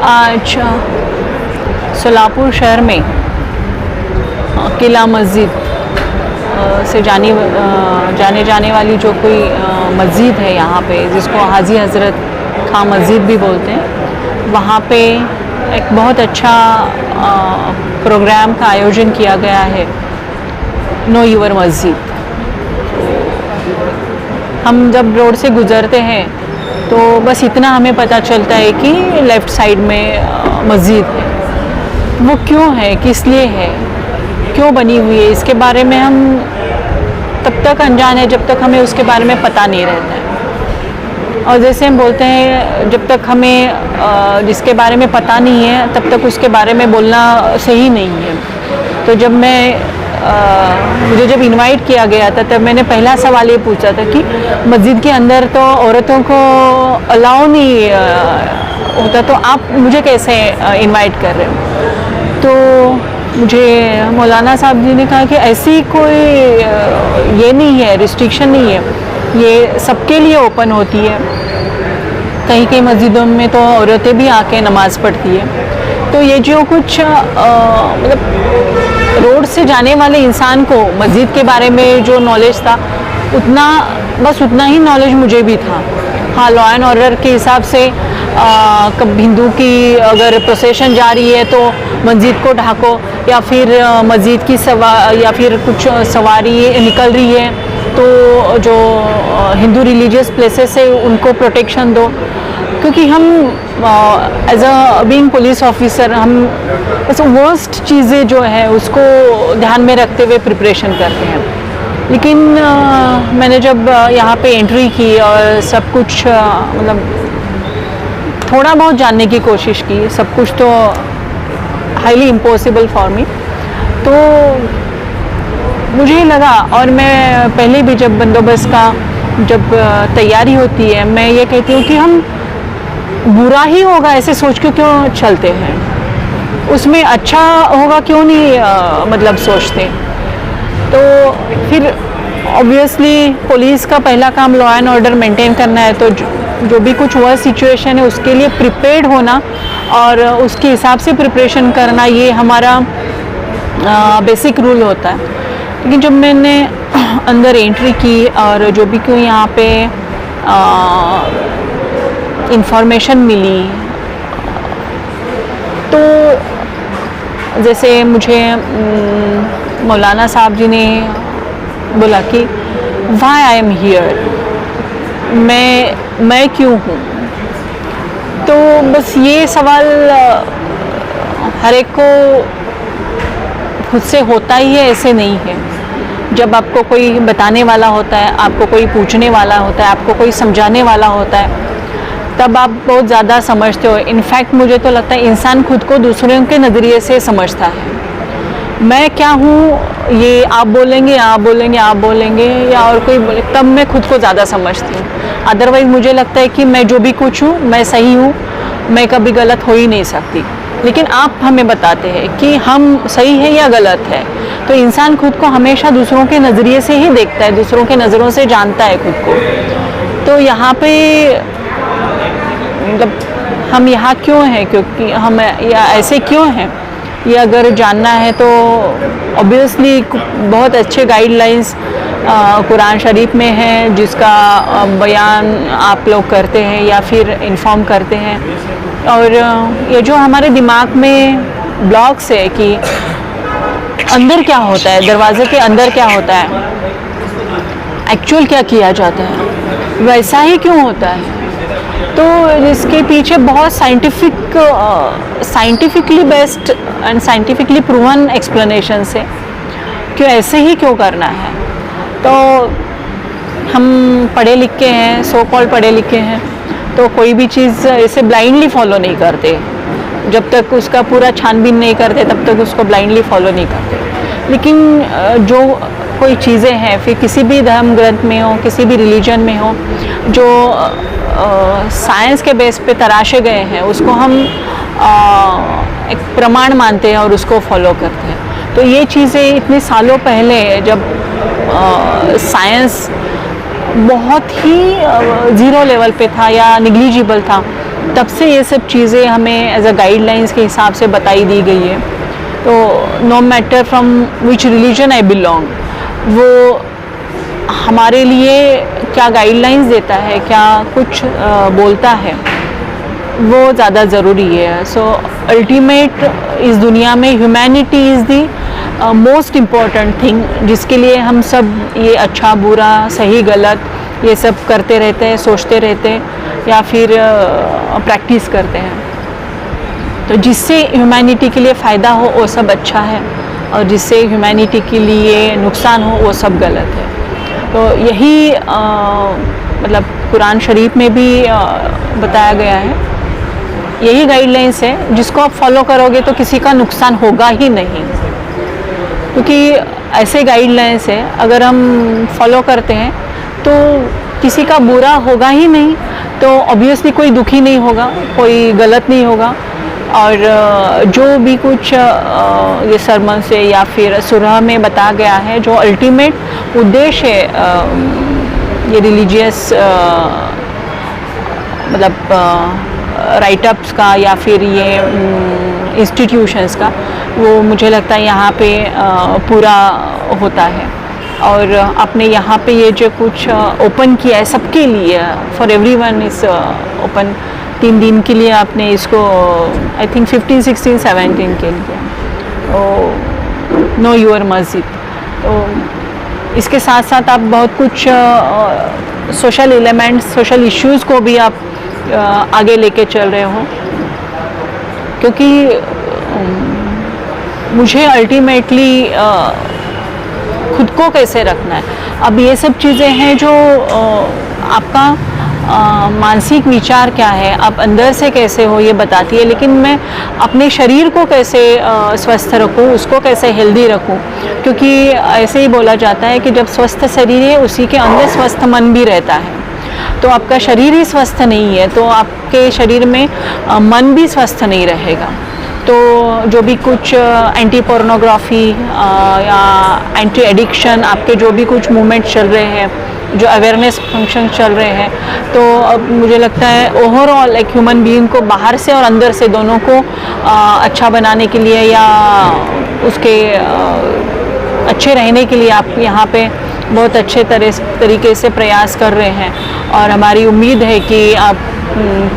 आज सोलापुर शहर में किला मस्जिद से जाने जाने वाली जो कोई मस्जिद है यहाँ पे, जिसको हाजी हज़रत खां मस्जिद भी बोलते हैं, वहाँ पे एक बहुत अच्छा प्रोग्राम का आयोजन किया गया है, नो योर मस्जिद। हम जब रोड से गुज़रते हैं तो बस इतना हमें पता चलता है कि लेफ़्ट साइड में मस्जिद है। वो क्यों है, किस लिए है, क्यों बनी हुई है, इसके बारे में हम तब तक अनजान है जब तक हमें उसके बारे में पता नहीं रहता है। और जैसे हम बोलते हैं, जब तक हमें जिसके बारे में पता नहीं है तब तक उसके बारे में बोलना सही नहीं है। तो जब मुझे जब इनवाइट किया गया था तब मैंने पहला सवाल ये पूछा था कि मस्जिद के अंदर तो औरतों को अलाउ नहीं होता, तो आप मुझे कैसे इनवाइट कर रहे हो। तो मुझे मौलाना साहब जी ने कहा कि ऐसी कोई ये नहीं है, रिस्ट्रिक्शन नहीं है, ये सबके लिए ओपन होती है। कहीं कहीं मस्जिदों में तो औरतें भी आके नमाज़ पढ़ती है। तो ये जो कुछ मतलब रोड से जाने वाले इंसान को मस्जिद के बारे में जो नॉलेज था, बस उतना ही नॉलेज मुझे भी था। हाँ, लॉ एंड ऑर्डर के हिसाब से कब हिंदू की अगर प्रोसेशन जा रही है तो मस्जिद को ढाको, या फिर मस्जिद की या फिर कुछ सवारी निकल रही है तो जो हिंदू रिलीजियस प्लेसेस है उनको प्रोटेक्शन दो। क्योंकि हम as a being police officer हम ऐसे वर्स्ट चीज़ें जो है उसको ध्यान में रखते हुए प्रिपरेशन करते हैं। लेकिन मैंने जब यहाँ पे एंट्री की और सब कुछ मतलब थोड़ा बहुत जानने की कोशिश की, सब कुछ तो हाईली इम्पॉसिबल फॉर मी, तो मुझे लगा, और मैं पहले भी जब बंदोबस्त का जब तैयारी होती है मैं ये कहती हूँ कि हम बुरा ही होगा ऐसे सोच के क्यों चलते हैं, उसमें अच्छा होगा क्यों नहीं मतलब सोचते। तो फिर ऑब्वियसली पुलिस का पहला काम लॉ एंड ऑर्डर मेंटेन करना है, तो जो भी कुछ हुआ सिचुएशन है उसके लिए प्रिपेयर्ड होना और उसके हिसाब से प्रिपरेशन करना, ये हमारा बेसिक रूल होता है। लेकिन जब मैंने अंदर एंट्री की और जो भी कोई यहाँ पे इंफॉर्मेशन मिली, तो जैसे मुझे मौलाना साहब जी ने बोला कि व्हाई आई एम हियर, मैं क्यों हूँ। तो बस ये सवाल हर एक को खुद से होता ही है, ऐसे नहीं है। जब आपको कोई बताने वाला होता है, आपको कोई पूछने वाला होता है, आपको कोई समझाने वाला होता है, तब आप बहुत ज़्यादा समझते हो। इनफैक्ट मुझे तो लगता है इंसान खुद को दूसरों के नज़रिए से समझता है। मैं क्या हूँ ये आप बोलेंगे, आप बोलेंगे या और कोई बोले, तब मैं खुद को ज़्यादा समझती हूँ। अदरवाइज़ मुझे लगता है कि मैं जो भी कुछ हूँ मैं सही हूँ, मैं कभी गलत हो ही नहीं सकती। लेकिन आप हमें बताते हैं कि हम सही है या गलत है। तो इंसान खुद को हमेशा दूसरों के नज़रिए से ही देखता है, दूसरों के नज़रों से जानता है खुद को। तो यहाँ पे मतलब हम यहाँ क्यों हैं, क्योंकि हम या ऐसे क्यों हैं, ये अगर जानना है तो ऑब्वियसली बहुत अच्छे गाइडलाइंस कुरान शरीफ में है, जिसका बयान आप लोग करते हैं या फिर इन्फॉर्म करते हैं। और ये जो हमारे दिमाग में ब्लॉक्स है कि अंदर क्या होता है, दरवाजे के अंदर क्या होता है, एक्चुअल क्या किया जाता है, वैसा ही क्यों होता है। तो इसके पीछे बहुत scientifically based and scientifically proven explanations है कि ऐसे ही क्यों करना है। तो हम पढ़े लिखे हैं, सो कॉल्ड पढ़े लिखे हैं, तो कोई भी चीज़ ऐसे ब्लाइंडली फॉलो नहीं करते। जब तक उसका पूरा छानबीन नहीं करते तब तक उसको ब्लाइंडली फॉलो नहीं करते। लेकिन जो कोई चीज़ें हैं, फिर किसी भी धर्म ग्रंथ में हो, किसी भी रिलीजन में हो, जो साइंस के बेस पे तराशे गए हैं, उसको हम एक प्रमाण मानते हैं और उसको फॉलो करते हैं। तो ये चीज़ें इतने सालों पहले जब साइंस बहुत ही ज़ीरो लेवल पे था या निग्लिजिबल था, तब से ये सब चीज़ें हमें एज अ गाइडलाइंस के हिसाब से बताई दी गई है। तो no matter from which religion I belong, वो हमारे लिए क्या गाइडलाइंस देता है, क्या कुछ बोलता है, वो ज़्यादा ज़रूरी है। सो अल्टीमेट इस दुनिया में humanity is the most important thing, जिसके लिए हम सब ये अच्छा बुरा सही गलत ये सब करते रहते हैं, सोचते रहते हैं या फिर प्रैक्टिस करते हैं। तो जिससे ह्यूमैनिटी के लिए फ़ायदा हो वो सब अच्छा है, और जिससे ह्यूमैनिटी के लिए नुकसान हो वो सब गलत है। तो यही मतलब कुरान शरीफ में भी बताया गया है, यही गाइडलाइंस है जिसको आप फॉलो करोगे तो किसी का नुकसान होगा ही नहीं, क्योंकि ऐसे गाइडलाइंस है अगर हम फॉलो करते हैं तो किसी का बुरा होगा ही नहीं, तो ऑब्वियसली कोई दुखी नहीं होगा, कोई गलत नहीं होगा। और जो भी कुछ ये सरमन से या फिर सूरह में बताया गया है, जो अल्टीमेट उद्देश्य है ये रिलीजियस मतलब राइटअप्स का या फिर ये इंस्टीट्यूशंस का, वो मुझे लगता है यहाँ पे पूरा होता है। और आपने यहाँ पे ये जो कुछ ओपन किया है सबके लिए, फॉर एवरीवन इज़ ओपन, 3 दिन के लिए आपने इसको आई थिंक 15, 16, 17 के लिए नो योर मस्जिद। तो इसके साथ साथ आप बहुत कुछ सोशल एलिमेंट्स, सोशल इश्यूज़ को भी आप आगे लेके चल रहे हो, क्योंकि मुझे अल्टीमेटली खुद को कैसे रखना है। अब ये सब चीज़ें हैं जो आपका मानसिक विचार क्या है, आप अंदर से कैसे हो ये बताती है, लेकिन मैं अपने शरीर को कैसे स्वस्थ रखूँ, उसको कैसे हेल्दी रखूँ, क्योंकि ऐसे ही बोला जाता है कि जब स्वस्थ शरीर है उसी के अंदर स्वस्थ मन भी रहता है। तो आपका शरीर ही स्वस्थ नहीं है तो आपके शरीर में मन भी स्वस्थ नहीं रहेगा। तो जो भी कुछ एंटी पोर्नोग्राफी या एंटी एडिक्शन, आपके जो भी कुछ मूवमेंट चल रहे हैं, जो अवेयरनेस फंक्शन चल रहे हैं, तो अब मुझे लगता है ओवरऑल एक ह्यूमन बीइंग को बाहर से और अंदर से दोनों को अच्छा बनाने के लिए या उसके अच्छे रहने के लिए आप यहाँ पे बहुत अच्छे तरीके से प्रयास कर रहे हैं। और हमारी उम्मीद है कि आप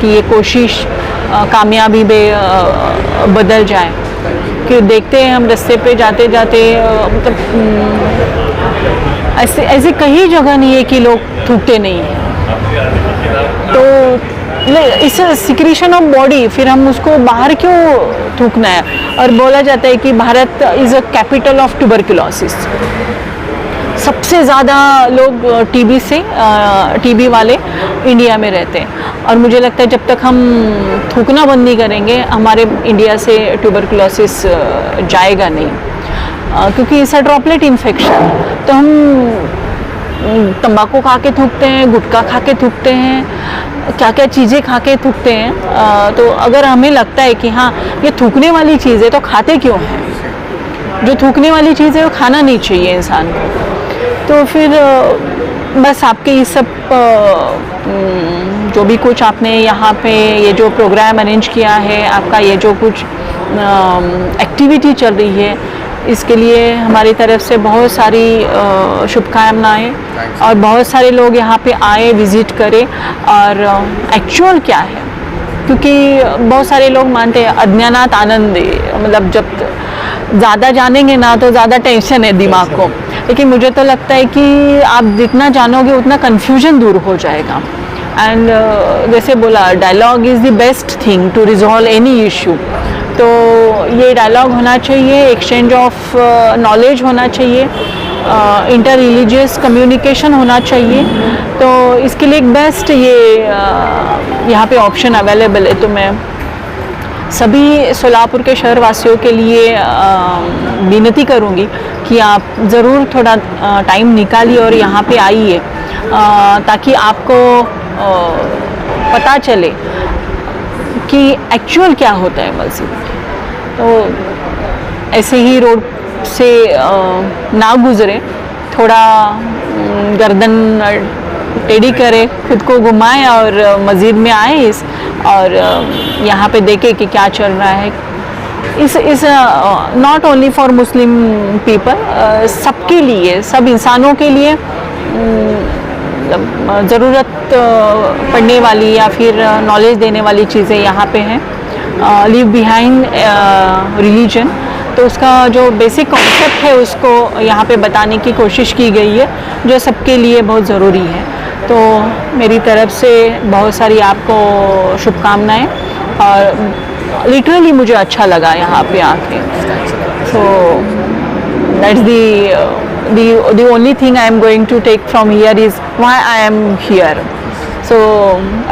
की ये कोशिश कामयाबी में बदल जाए, कि देखते हैं हम रास्ते पे जाते जाते मतलब ऐसे कहीं जगह नहीं है कि लोग थूकते नहीं हैं। तो इस सिक्रीशन ऑफ बॉडी, फिर हम उसको बाहर क्यों थूकना है। और बोला जाता है कि Bharat is a capital of tuberculosis, सबसे ज़्यादा लोग टीबी वाले इंडिया में रहते हैं। और मुझे लगता है जब तक हम थूकना बंद नहीं करेंगे हमारे इंडिया से ट्यूबरकुलोसिस जाएगा नहीं, क्योंकि इट्स अ ड्रॉपलेट इन्फेक्शन। तो हम तंबाकू खा के थूकते हैं, गुटखा खा के थूकते हैं, क्या क्या चीज़ें खा के थूकते हैं। तो अगर हमें लगता है कि हाँ ये थूकने वाली चीज़ है तो खाते क्यों हैं, जो थूकने वाली चीज़ है वो खाना नहीं चाहिए इंसान को। तो फिर बस आपके ये सब जो भी कुछ आपने यहाँ पे ये जो प्रोग्राम अरेंज किया है, आपका ये जो कुछ एक्टिविटी चल रही है, इसके लिए हमारी तरफ से बहुत सारी शुभकामनाएं। और बहुत सारे लोग यहाँ पे आए, विज़िट करें और एक्चुअल क्या है, क्योंकि बहुत सारे लोग मानते हैं अज्ञानात आनंद, मतलब जब ज़्यादा जानेंगे ना तो ज़्यादा टेंशन है दिमाग को। लेकिन मुझे तो लगता है कि आप जितना जानोगे उतना कन्फ्यूजन दूर हो जाएगा। एंड जैसे बोला, dialogue is the best thing to resolve any issue. तो ये डायलॉग होना चाहिए, एक्सचेंज ऑफ नॉलेज होना चाहिए, इंटर रिलीजियस कम्युनिकेशन होना चाहिए। तो इसके लिए एक बेस्ट ये यहाँ पे ऑप्शन अवेलेबल है। तो मैं सभी सोलापुर के शहर वासियों के लिए विनती करूँगी कि आप ज़रूर थोड़ा टाइम निकालिए और यहाँ पे आइए, ताकि आपको पता चले कि एक्चुअल क्या होता है मस्जिद। तो ऐसे ही रोड से ना गुज़रे, थोड़ा गर्दन टेढ़ी करें, खुद को घुमाएं और मस्जिद में आए, और यहाँ पे देखे कि क्या चल रहा है। इस not only for Muslim people, सबके लिए, सब इंसानों के लिए ज़रूरत पड़ने वाली या फिर नॉलेज देने वाली चीज़ें यहाँ पे हैं। लीव बिहाइंड रिलीजन, तो उसका जो बेसिक कॉन्सेप्ट है उसको यहाँ पे बताने की कोशिश की गई है, जो सबके लिए बहुत ज़रूरी है। तो मेरी तरफ से बहुत सारी आपको शुभकामनाएं, और लिटरली मुझे अच्छा लगा यहाँ पे आके। So that's the only thing I am going to take from here is why I am here. So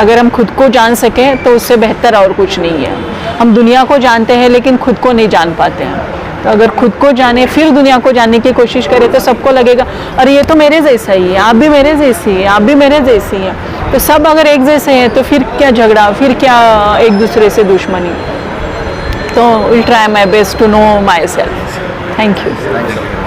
अगर हम खुद को जान सकें तो उससे बेहतर और कुछ नहीं है। हम दुनिया को जानते हैं लेकिन खुद को नहीं जान पाते हैं। तो अगर खुद को जाने फिर दुनिया को जानने की कोशिश करें तो सबको लगेगा अरे ये तो मेरे जैसा ही है, आप भी मेरे जैसी है, आप भी मेरे जैसी हैं। तो सब अगर एक जैसे हैं तो फिर क्या झगड़ा, फिर क्या एक दूसरे से दुश्मनी। तो will try my best to know myself. Thank you.